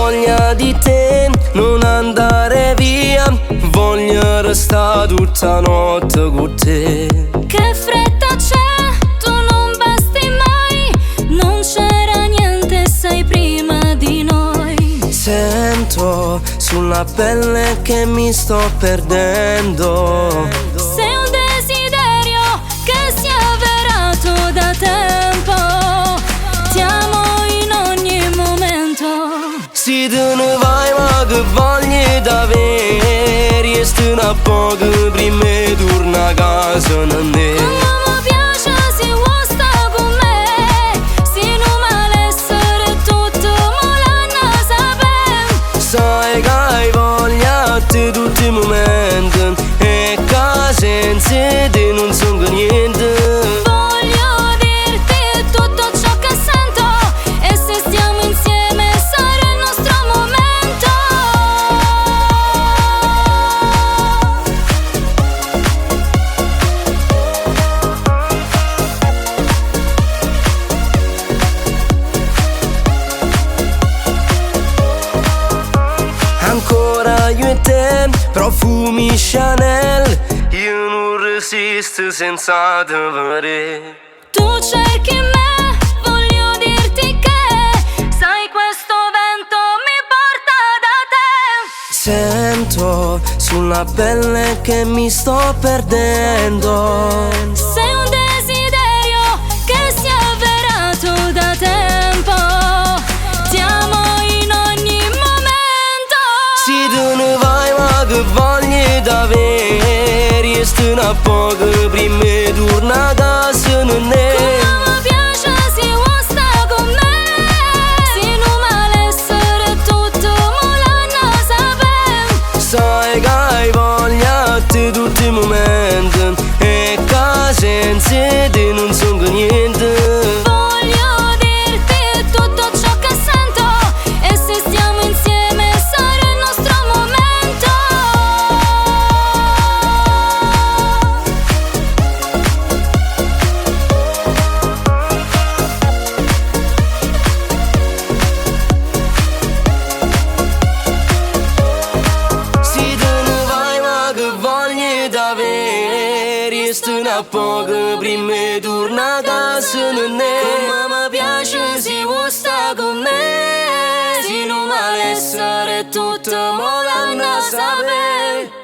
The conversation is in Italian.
voglia di te, non andare via, voglio restare tutta notte con te. Che fretta c'è, tu non basti mai, non c'era niente, sei prima di noi. Sento sulla pelle che mi sto perdendo. Sei un desiderio che si è avverato da tempo, ti amo in ogni momento. Se te ne vai ma che voglio davvero, sto un po' che prima torna a casa non è. Come mi piace se vuoi sta con me, se non malessere tutto me l'hanno sapere. Sai che hai voglia di tutti i momenti, e che senza te non sono niente. Voglio dirti tutto ciò che sento, e se stiamo insieme sarà il nostro momento. Ancora io e te, profumi Chanel, io non resisto senza te vedere. Tu cerchi me, voglio dirti che, sai questo vento mi porta da te. Sento sulla pelle che mi sto perdendo. Sei un desiderio che si è avverato da tempo, ti amo in ogni momento. Se te ne vai ma che voglio davvero, sto un po' che prima torna a casa non è. Come mi piace se vuoi sta con me, se non malessere tutto me l'hanno sapere. Sai che hai voglia di tutti i momenti, e che senza te non sono niente. Voglio dirti tutto ciò che sento, e se stiamo insieme sarà il nostro momento. Se te ne vai ma che voglio davvero, sto un po' che prima torna a casa non è. Come mi piace se vuoi sta con me, se non malessere tutto me l'hanno sapere.